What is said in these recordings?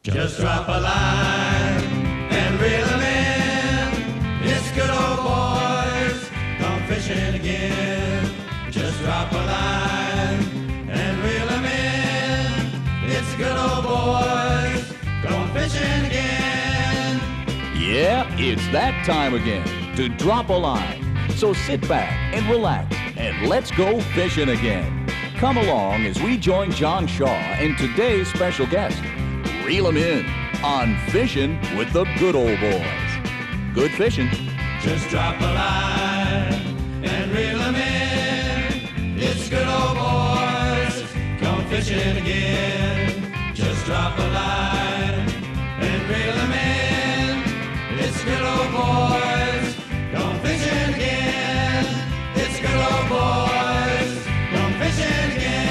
Just drop a line and reel 'em in. It's good old boys, come fishing again. Just drop a line and reel 'em in. It's good old boys, come fishing again. Yeah, it's that time again to drop a line. So sit back and relax and let's go fishing again. Come along as we join John Shaw and today's special guest. Reel 'em in on Fishing with the Good Old Boys. Good fishing. Just drop a line and reel 'em in. It's good old boys, come fishing again. Just drop a line and reel 'em in. It's good old boys, come fishing again. It's good old boys, come fishing again.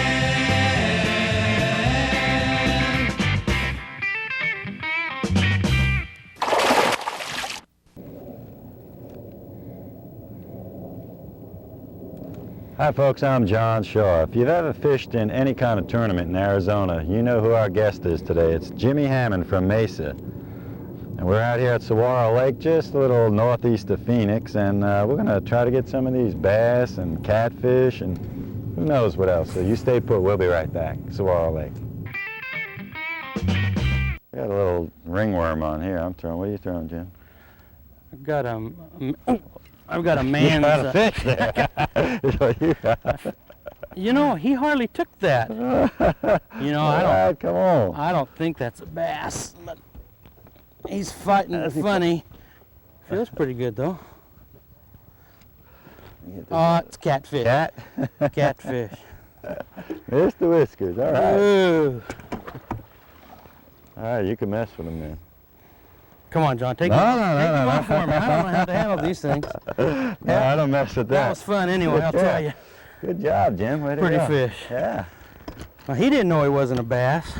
Hi folks, I'm John Shaw. If you've ever fished in any kind of tournament in Arizona, you know who our guest is today. It's Jimmy Hammond from Mesa. And we're out here at Saguaro Lake, just a little northeast of Phoenix, and we're going to try to get some of these bass and catfish and who knows what else. So you stay put, we'll be right back. Saguaro Lake. We got a little ringworm on here. I'm throwing. What are you throwing, Jim? I've got a man's... You got a fish there. That's what you got. You know, he hardly took that. You know, Come on. I don't think that's a bass, but he's fighting funny. Feels pretty good though. Oh, it's catfish. Cat? Catfish. Missed the whiskers. All right. Ooh. All right, you can mess with them then. Come on, John, take No, them no. off for me. I don't know how to handle these things. No, I don't mess with that. That was fun anyway, I'll tell you. Good job, Jim. Way to Pretty go. fish. Yeah. Well, he didn't know he wasn't a bass.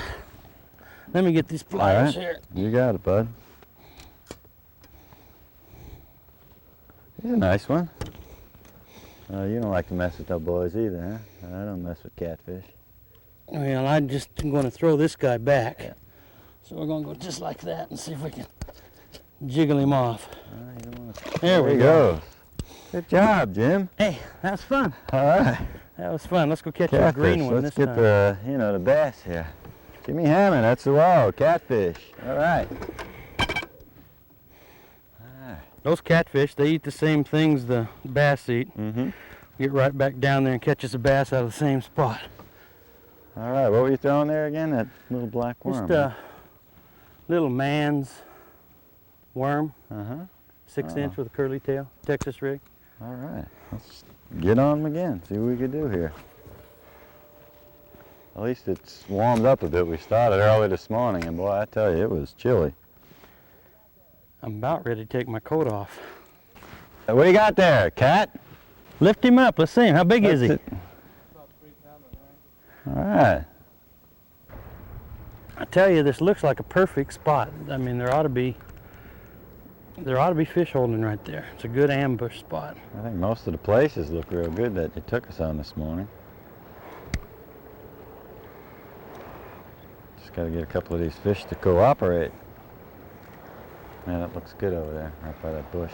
Let me get these pliers here. You got it, bud. He's a nice one. You don't like to mess with our boys either, huh? I don't mess with catfish. Well, I'm just going to throw this guy back. Yeah. So we're going to go just like that and see if we can jiggle him off. You don't wanna... There we he go. goes. Good job, Jim. Hey, that was fun. All right. That was fun. Let's go catch a Catfish. green one Let's this get time. the bass here. Jimmy Hammond, that's the wild catfish. All right. Those catfish, they eat the same things the bass eat. Mm-hmm. Get right back down there and catch us a bass out of the same spot. All right, what were you throwing there again? That little black worm? Just a little man's worm, Uh-huh. 6-inch with a curly tail, Texas rig. All right, let's get on them again, see what we can do here. At least it's warmed up a bit. We started early this morning, and boy, I tell you, it was chilly. I'm about ready to take my coat off. What do you got there, cat? Lift him up, let's see him. How big is he? All right. I tell you, this looks like a perfect spot. I mean, there ought to be fish holding right there. It's a good ambush spot. I think most of the places look real good that you took us on this morning. Just got to get a couple of these fish to cooperate. Man, it looks good over there, right by that bush.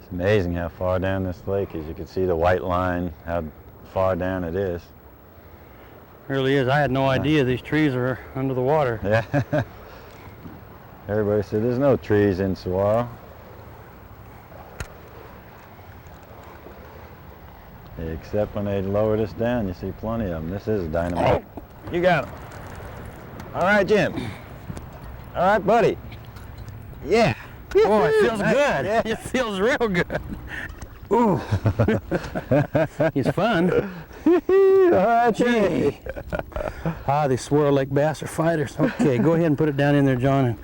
It's amazing how far down this lake is. You can see the white line, how far down it is. Really is. I had no idea these trees are under the water. Yeah. Everybody said there's no trees in Saguaro. Except when they lower this down, you see plenty of them. This is dynamite. You got them. All right, Jim. All right, buddy. Yeah. Boy, it feels good. Yeah. It feels real good. Ooh. He's fun. All right, Gee. These Saguaro Lake bass are fighters. Okay, go ahead and put it down in there, John, and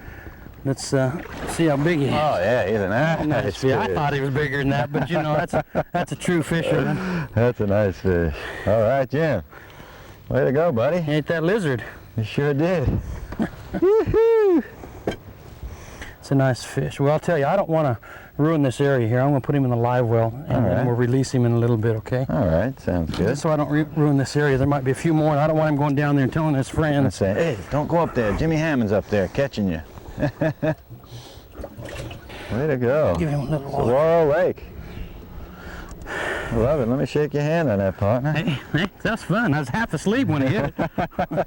let's see how big he is. Oh yeah, he's a nice fish. I thought he was bigger than that, but you know, that's a true fisherman. That's a nice fish. All right, Jim. Way to go, buddy. Ain't that lizard? You sure did. It's a nice fish. Well, I'll tell you, I don't want to ruin this area here. I'm going to put him in the live well, and then we'll release him in a little bit, okay? All right, sounds good. So I don't ruin this area. There might be a few more, and I don't want him going down there and telling his friends. I say, hey, don't go up there. Jimmy Hammond's up there catching you. Way to go. Give him a little water. Saguaro Lake. I love it. Let me shake your hand on that, partner. Hey, that's fun. I was half asleep when he hit it.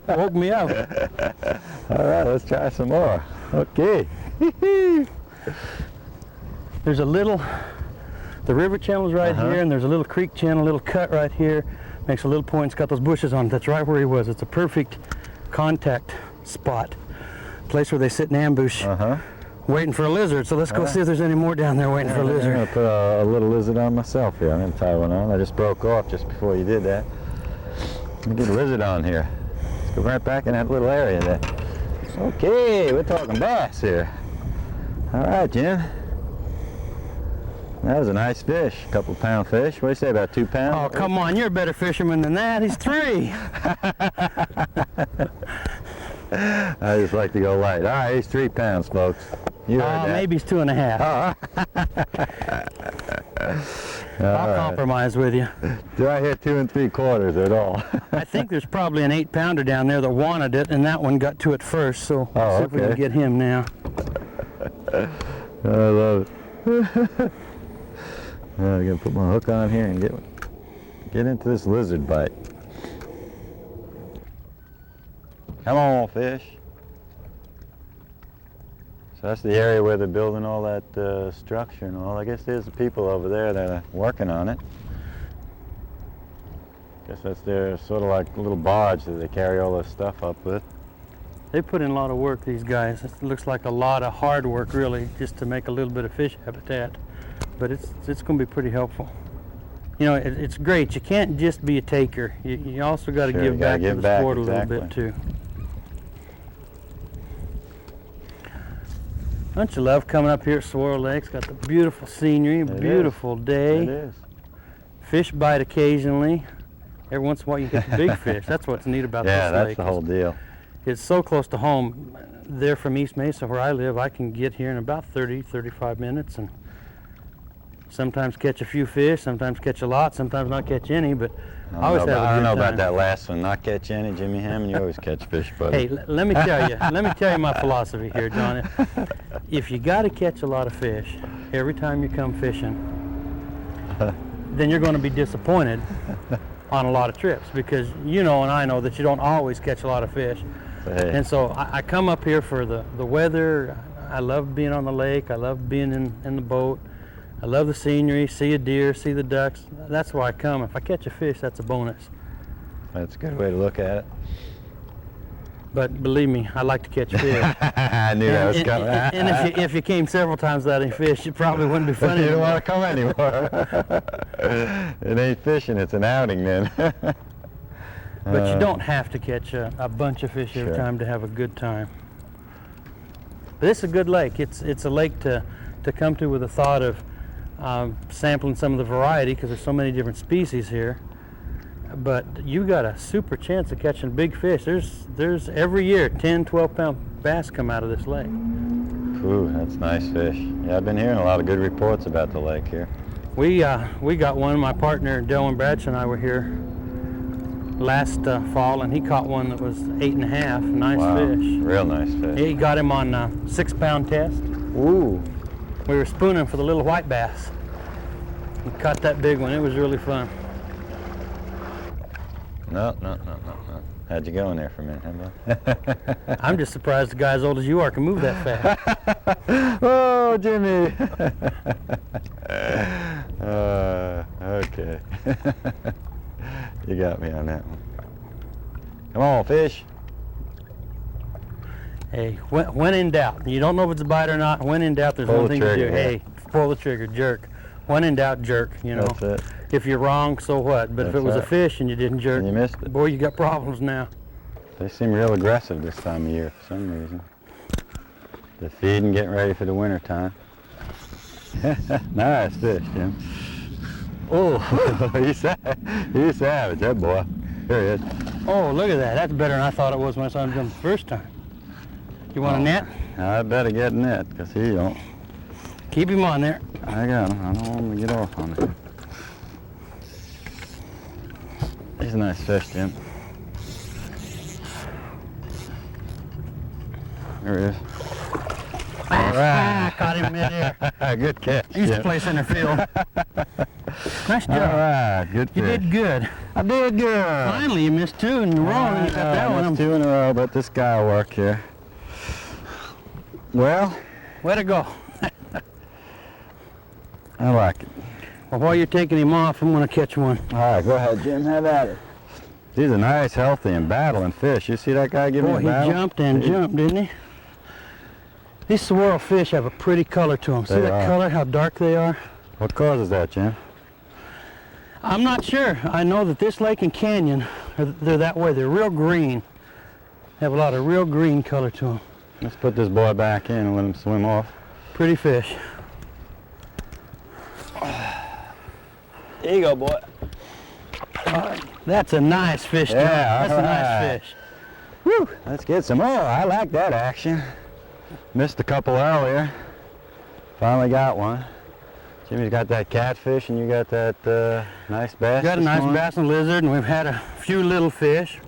Woke me up. All right, let's try some more. Okay. There's a little, the river channel's right here, and there's a little creek channel, a little cut right here. Makes a little point. It's got those bushes on it. That's right where he was. It's a perfect contact spot. Place where they sit in ambush. Waiting for a lizard, so let's go see if there's any more down there waiting for a lizard. I'm going to put a little lizard on myself here. I'm going to tie one on. I just broke off just before you did that. Let me get a lizard on here. Let's go right back in that little area there. Okay, we're talking bass here. All right, Jim. That was a nice fish. A couple pound fish. What do you say, about 2 pounds? Oh, come on, you're a better fisherman than that. He's 3. I just like to go light. All right, he's 3 pounds, folks. You heard that. Maybe he's 2.5. I'll compromise with you. Do I hit 2 3/4 at all? I think there's probably an 8-pounder down there that wanted it, and that one got to it first, so let's see if we can get him now. I love it. I'm going to put my hook on here and get into this lizard bite. Come on, fish. So that's the area where they're building all that structure and all. I guess there's the people over there that are working on it. Guess that's their sort of like a little barge that they carry all this stuff up with. They put in a lot of work, these guys. It looks like a lot of hard work, really, just to make a little bit of fish habitat. But it's going to be pretty helpful. You know, it's great. You can't just be a taker. You also got to give back to the sport a little bit, too. Don't you love coming up here at Saguaro Lake? It's got the beautiful scenery, beautiful day. It is. Fish bite occasionally. Every once in a while you get the big fish. That's what's neat about this lake. Yeah, that's the whole deal. It's so close to home. There from East Mesa, where I live, I can get here in about 35 minutes and sometimes catch a few fish, sometimes catch a lot, sometimes not catch any, but I always have a good time. I don't know about that last one, not catch any. Jimmy Hammond, you always catch fish, buddy. Hey, let me tell you my philosophy here, John. If you got to catch a lot of fish every time you come fishing, then you're going to be disappointed on a lot of trips, because you know and I know that you don't always catch a lot of fish. Hey. And so I come up here for the weather. I love being on the lake. I love being in the boat. I love the scenery, see a deer, see the ducks. That's why I come. If I catch a fish, that's a bonus. That's a good way to look at it. But believe me, I like to catch fish. I knew that was coming. And if you came several times without any fish, it probably wouldn't be funny. You don't want to come anymore. It ain't fishing, it's an outing then. But you don't have to catch a bunch of fish every time to have a good time. But it's a good lake. It's a lake to come to with the thought of sampling some of the variety, because there's so many different species here. But you got a super chance of catching big fish. There's every year 10, 12-pound bass come out of this lake. Ooh, that's nice fish. Yeah, I've been hearing a lot of good reports about the lake here. We got one. My partner Dylan Bradshaw and I were here last fall, and he caught one that was 8.5. Nice fish. Real nice fish. He got him on a 6-pound test. Ooh. We were spooning for the little white bass. He caught that big one. It was really fun. No. How'd you go in there for a minute, huh, I'm just surprised a guy as old as you are can move that fast. Oh, Jimmy. Okay. You got me on that one. Come on, fish. Hey, when in doubt, you don't know if it's a bite or not. When in doubt, there's one thing to do. Hey, pull the trigger, jerk. When in doubt, jerk, you know. That's it. If you're wrong, so what? But if it was a fish and you didn't jerk, and you missed it, boy, you got problems now. They seem real aggressive this time of year for some reason. They're feeding, getting ready for the winter time. Nice fish, Jim. Oh, he's savage, that boy. Here he is. Oh, look at that. That's better than I thought it was when I saw him jump the first time. You want a net? I better get a net, because he don't. Keep him on there. I got him. I don't want him to get off on me. He's a nice fish, Jim. There he is. All right. Caught him midair. Good catch, He used to Jim. play center field. Nice All job. right, good You fish. did good. I did good. Finally, you missed 2 in a row, and you got that I one. missed 2 in a row, but this guy will work here. Well, Way to go. I like it. Well, while you're taking him off, I'm going to catch one. All right, go ahead, Jim. Have at it. These are nice, healthy, and battling fish. You see that guy give me Boy, a he battle? jumped and jumped, didn't he? These saguaro fish have a pretty color to them. See They that are. color, how dark they are? What causes that, Jim? I'm not sure. I know that this lake and canyon, they're that way. They're real green. Have a lot of real green color to them. Let's put this boy back in and let him swim off. Pretty fish. Here you go, boy. That's a nice fish, John. Yeah, That's a all right. nice fish. Woo! Let's get some more. I like that action. Missed a couple earlier. Finally got one. Jimmy's got that catfish and you got that nice bass. Got a this nice morning. bass and lizard, and we've had a few little fish.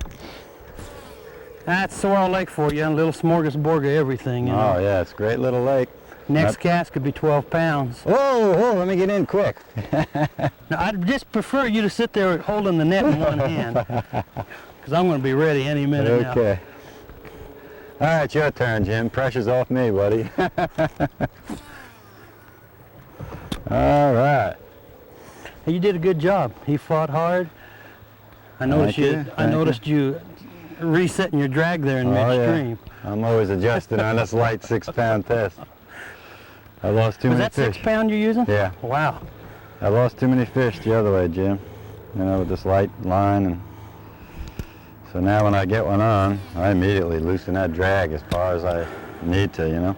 That's Saguaro Lake for you, a little smorgasbord of everything. You know. Oh yeah, it's a great little lake. Next cast could be 12 pounds. Oh, let me get in quick. Now, I'd just prefer you to sit there holding the net in one hand, because I'm going to be ready any minute now. Okay. All right, your turn, Jim. Pressure's off me, buddy. All right. Hey, you did a good job. He fought hard. I noticed Thank you. you, I thank noticed you resetting your drag there in Oh, yeah. midstream. I'm always adjusting on this light 6-pound test. I lost too Was many that fish. 6 pound you're using? Yeah. Wow. I lost too many fish the other way, Jim. You know, with this light line, and so now when I get one on, I immediately loosen that drag as far as I need to. You know.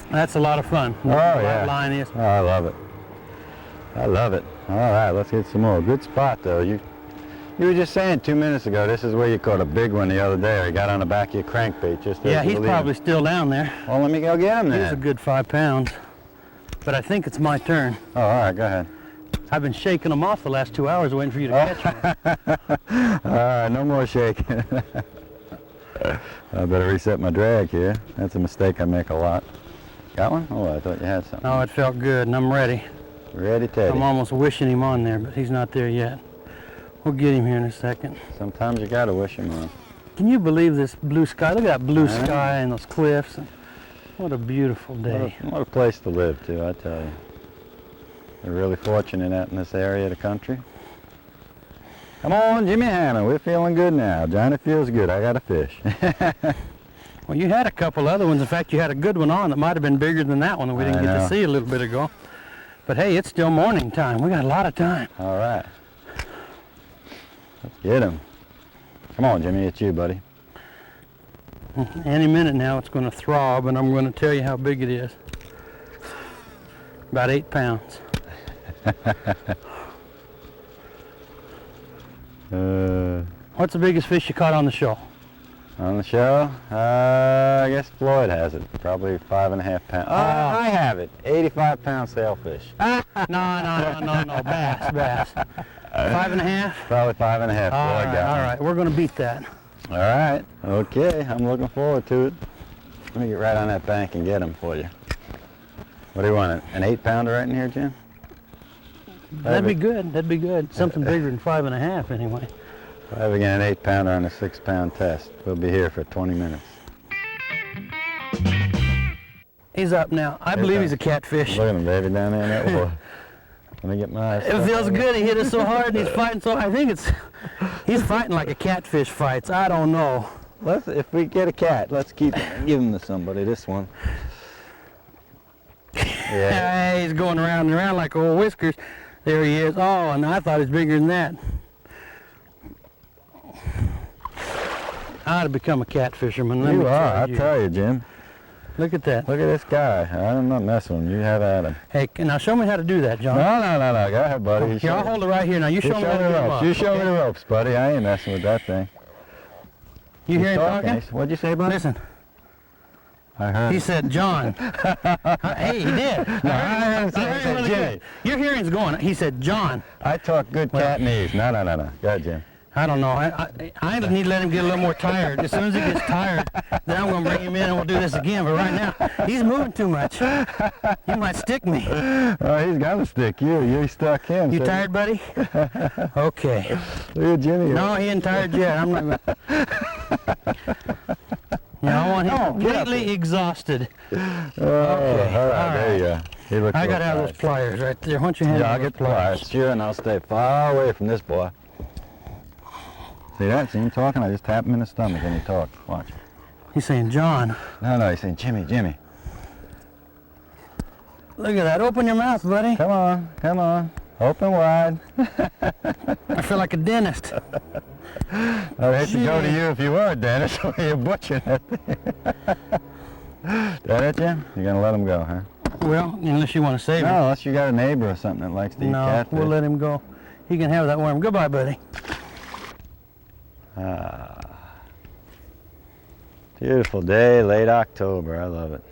That's a lot of fun. Oh yeah. Line is. Oh, I love it. I love it. All right, let's get some more. Good spot though. You were just saying 2 minutes ago, this is where you caught a big one the other day, or you got on the back of your crankbait just as Yeah, you he's were leaving. probably still down there. Well, let me go get him He's a then. good 5 pounds. But I think it's my turn. Oh, all right, go ahead. I've been shaking them off the last 2 hours waiting for you to catch one. All right, no more shaking. I better reset my drag here. That's a mistake I make a lot. Got one? Oh, I thought you had something. No, it felt good, and I'm ready. Ready, Teddy. I'm almost wishing him on there, but he's not there yet. We'll get him here in a second. Sometimes you gotta wish him on. Can you believe this blue sky? Look at that blue I know. sky and those cliffs. What a beautiful day. What a place to live, too, I tell you. We're really fortunate out in this area of the country. Come on, Jimmy Hammond. We're feeling good now. Johnny feels good. I got a fish. Well, you had a couple other ones. In fact, you had a good one on that might have been bigger than that one that we didn't I get know. to see a little bit ago. But hey, it's still morning time. We got a lot of time. All right. Let's get him. Come on, Jimmy. It's you, buddy. Any minute now it's going to throb, and I'm going to tell you how big it is. About 8 pounds. What's the biggest fish you caught on the show? On the show, I guess Floyd has it. Probably 5.5 pounds. Oh, I have it. 85-pound sailfish. No, bass. 5.5? Probably 5.5. Floyd got All one. right, we're going to beat that. All right. Okay. I'm looking forward to it. Let me get right on that bank and get him for you. What do you want? An 8-pounder right in here, Jim? That'd be good. That'd be good. Something bigger than 5.5 anyway. If I ever get an 8-pounder on a 6-pound test, we'll be here for 20 minutes. He's up now. I believe he's a catfish. Look at him, baby, down there in that water. Let me get my eyes. It feels good. He hit us so hard and he's fighting so. I think he's fighting like a catfish fights. I don't know. If we get a cat, let's give him to somebody. This one. Yeah. Hey, he's going around and around like old Whiskers. There he is. Oh, and I thought he was bigger than that. I ought to become a cat fisherman. Let me You are. tell I tell you, Jim. Look at that. Look at this guy. I'm not messing with him. You have at him. Hey, now show me how to do that, John. No. Go ahead, buddy. Here, I'll hold it right here. Now you show me how to do the it. ropes. You show me the ropes, buddy. I ain't messing with that thing. You hear him He's talking? What'd you say, buddy? Listen. I heard. He said, John. Hey, he did. No, I said Jimmy. Your hearing's going. He said, John. I talk good Cantonese. No. Go ahead, Jim. I don't know. I need to let him get a little more tired. As soon as he gets tired, then I'm going to bring him in and we'll do this again. But right now, he's moving too much. He might stick me. Oh, he's got to stick you. You stuck him. You so tired, buddy? Okay. Look at Jimmy. No, he ain't tired yet. I'm not. Yeah, I want him completely exhausted. Okay. All right, there you go. He looks I got to have tired. those pliers right there. Why don't you hand Yeah, me I'll those get the pliers. Sure, and I'll stay far away from this boy. See that? See him talking? I just tap him in the stomach and he talks. Watch. He's saying, John. No, he's saying, Jimmy. Look at that. Open your mouth, buddy. Come on. Open wide. I feel like a dentist. I'd hate to go to you if you were a dentist. You're butchering it. That it, Jim? You're going to let him go, huh? Well, unless you want to save him. No, unless you got a neighbor or something that likes to eat No, catfish. we'll let him go. He can have that worm. Goodbye, buddy. Beautiful day, late October. I love it.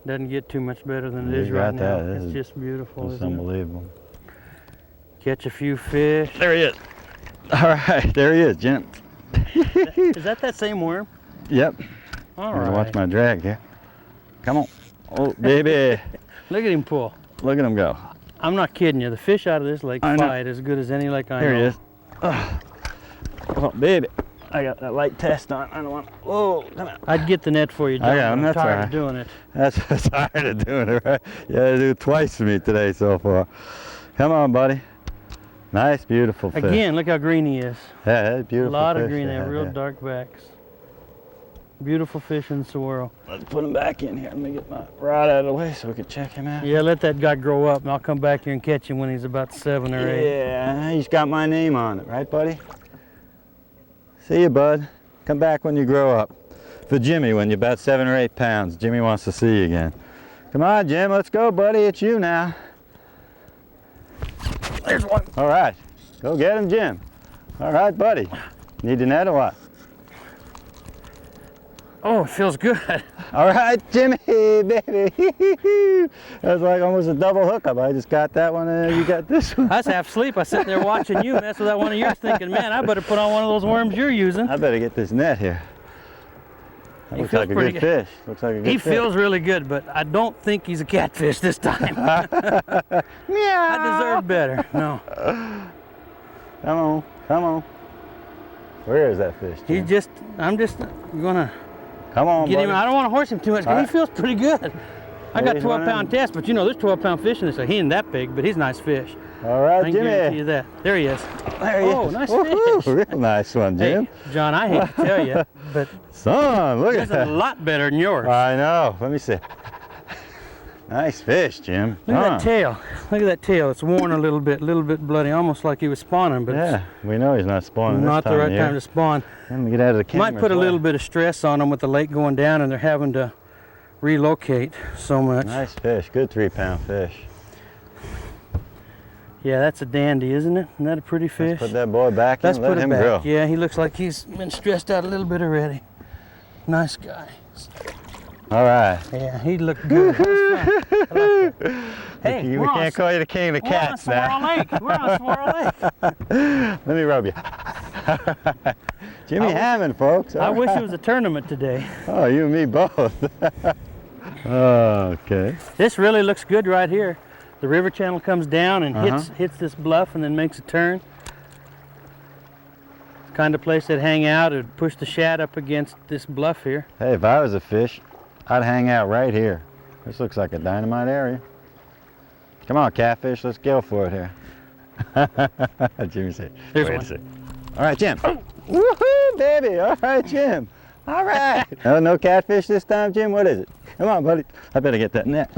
Doesn't get too much better than it You is right got now. that. This It's is just beautiful, It's isn't it? unbelievable. Catch a few fish. There he is. All right, there he is, Jim. Is that same worm? Yep. All I'm gonna right. watch my drag here. Come on. Oh, baby. Look at him pull. Look at him go. I'm not kidding you. The fish out of this lake I know. fight as good as any lake I know. Here he is. Oh, baby. I got that light test on. I don't want. Whoa, come on. I'd get the net for you, John. I got him, I'm that's tired all right. of doing it. That's tired of doing it, right? You had to do it twice for me today so far. Come on, buddy. Nice, beautiful fish. Again, look how green he is. Yeah, that's A beautiful lot fish of green there, there, real yeah. dark backs. Beautiful fish in Saguaro. Let's put him back in here. Let me get my rod out of the way so we can check him out. Yeah, let that guy grow up, and I'll come back here and catch him when he's about 7 or 8. Yeah, he's got my name on it, right, buddy? See you, bud. Come back when you grow up. For Jimmy, when you're about 7 or 8 pounds. Jimmy wants to see you again. Come on, Jim, let's go, buddy. It's you now. There's one. All right, go get him, Jim. All right, buddy. Need the net or what? Oh, it feels good. All right, Jimmy, baby. That was like almost a double hookup. I just got that one and then you got this one. I was half asleep. I was sitting there watching you mess with that one of yours, thinking, man, I better put on one of those worms you're using. I better get this net here. That He looks feels like a pretty good good. fish. Looks like a good He fish. feels really good, but I don't think he's a catfish this time. Meow. I deserve better. No. Come on. Where is that fish, Jim? I'm just gonna Come on, get him. buddy. I don't want to horse him too much, All because right. he feels pretty good. I got he's 12-pound running. test, but you know, there's 12-pound fish in this. So he ain't that big, but he's a nice fish. All I right, can guarantee you Jimmy. that. There he is. There he Oh, is. nice Woohoo, fish. Real nice one, Jim. Hey, John, I hate to tell you, but Son, look at he's a that. lot better than yours. I know. Let me see. Nice fish, Jim. Look at Huh. that tail. Look at that tail. It's worn a little bit bloody, almost like he was spawning, but Yeah, we know he's not it's spawning not this the right of time year. to spawn. Let me get out of the camera. Might put a as well. little bit of stress on them with the lake going down, and they're having to relocate so much. Nice fish. Good 3-pound fish. Yeah, that's a dandy, isn't it? Isn't that a pretty fish? Let's put that boy back Let's in. put Let it him back. grow. Yeah, he looks like he's been stressed out a little bit already. Nice guy. All right. Yeah, he looked good. That was fun. I like that. Hey, we we're on can't call you the king of the we're on cats now. Saguaro Lake. We're on Saguaro Lake. Let me rub you. Jimmy Hammond, folks. I All wish right. it was a tournament today. Oh, you and me both. Okay. This really looks good right here. The river channel comes down and hits this bluff and then makes a turn. It's the kind of place they'd hang out and push the shad up against this bluff here. Hey, if I was a fish, I'd hang out right here. This looks like a dynamite area. Come on, catfish, let's go for it here. Jimmy said. There's wait one. a second. All right, Jim. Woohoo, baby. All right, Jim. All right. No catfish this time, Jim? What is it? Come on, buddy. I better get that net.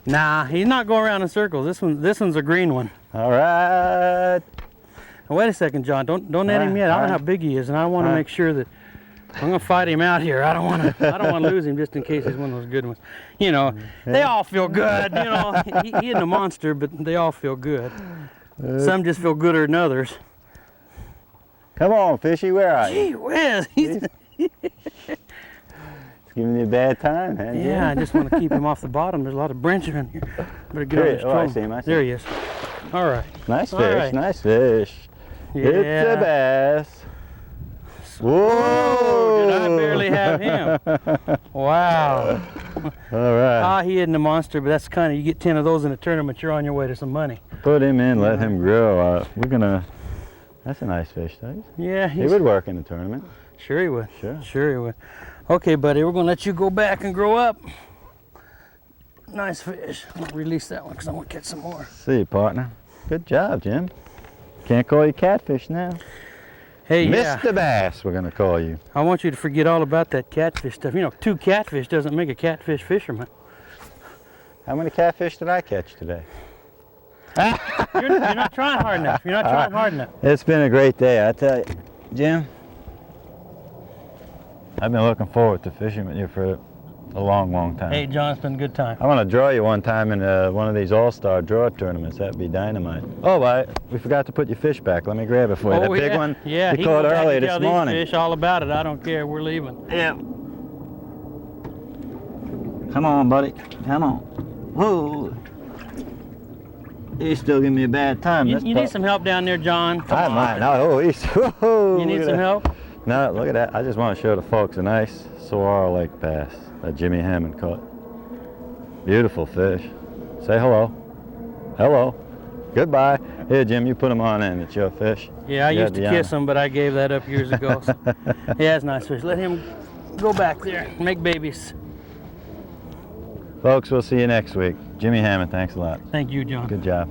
Nah, he's not going around in circles. This one's a green one. All right. Now, wait a second, John. Don't net him yet. I don't know how big he is, and I want to make sure that I'm gonna fight him out here. I don't want to lose him just in case he's one of those good ones. You know, they all feel good. You know, he isn't a monster, but they all feel good. Some just feel gooder than others. Come on, fishy. Where are you? Gee whiz, he's Giving you a bad time, huh? Yeah, I just want to keep him off the bottom. There's a lot of branching in here. Better get on this I see him. There he is. All right. Nice All fish, right. nice fish. Yeah. It's a bass. Whoa! Did I barely have him? Wow. All right. Ah, he isn't a monster, but that's kind of, you get 10 of those in a tournament, you're on your way to some money. Put him in, let him grow. We're gonna, that's a nice fish, though. Yeah, He would work in the tournament. Sure he would. Sure. Sure he would. Okay, buddy, we're gonna let you go back and grow up. Nice fish. I'm gonna release that one because I'm gonna catch some more. See you, partner. Good job, Jim. Can't call you catfish now. Hey, yeah. Mr. Bass, we're gonna call you. I want you to forget all about that catfish stuff. You know, 2 catfish doesn't make a catfish fisherman. How many catfish did I catch today? You're not trying hard enough. You're not trying hard enough. It's been a great day, I tell you. Jim, I've been looking forward to fishing with you for a long, long time. Hey, John, it's been a good time. I want to draw you one time in one of these all-star draw tournaments. That'd be dynamite. Oh, we forgot to put your fish back. Let me grab it for you. That big one Yeah, you caught earlier this morning. These fish all about it. I don't care. We're leaving. Yeah. Come on, buddy. Come on. Whoa. He's still giving me a bad time. You need some help down there, John. I might not. Oh, he's. Whoa, you need some help? No, look at that. I just want to show the folks a nice Saguaro Lake bass that Jimmy Hammond caught. Beautiful fish. Say hello. Hello. Goodbye. Here, Jim, you put them on in. It's your fish. Yeah, I used to kiss them, but I gave that up years ago. So. Yeah, it's nice fish. Let him go back there and make babies. Folks, we'll see you next week. Jimmy Hammond, thanks a lot. Thank you, John. Good job.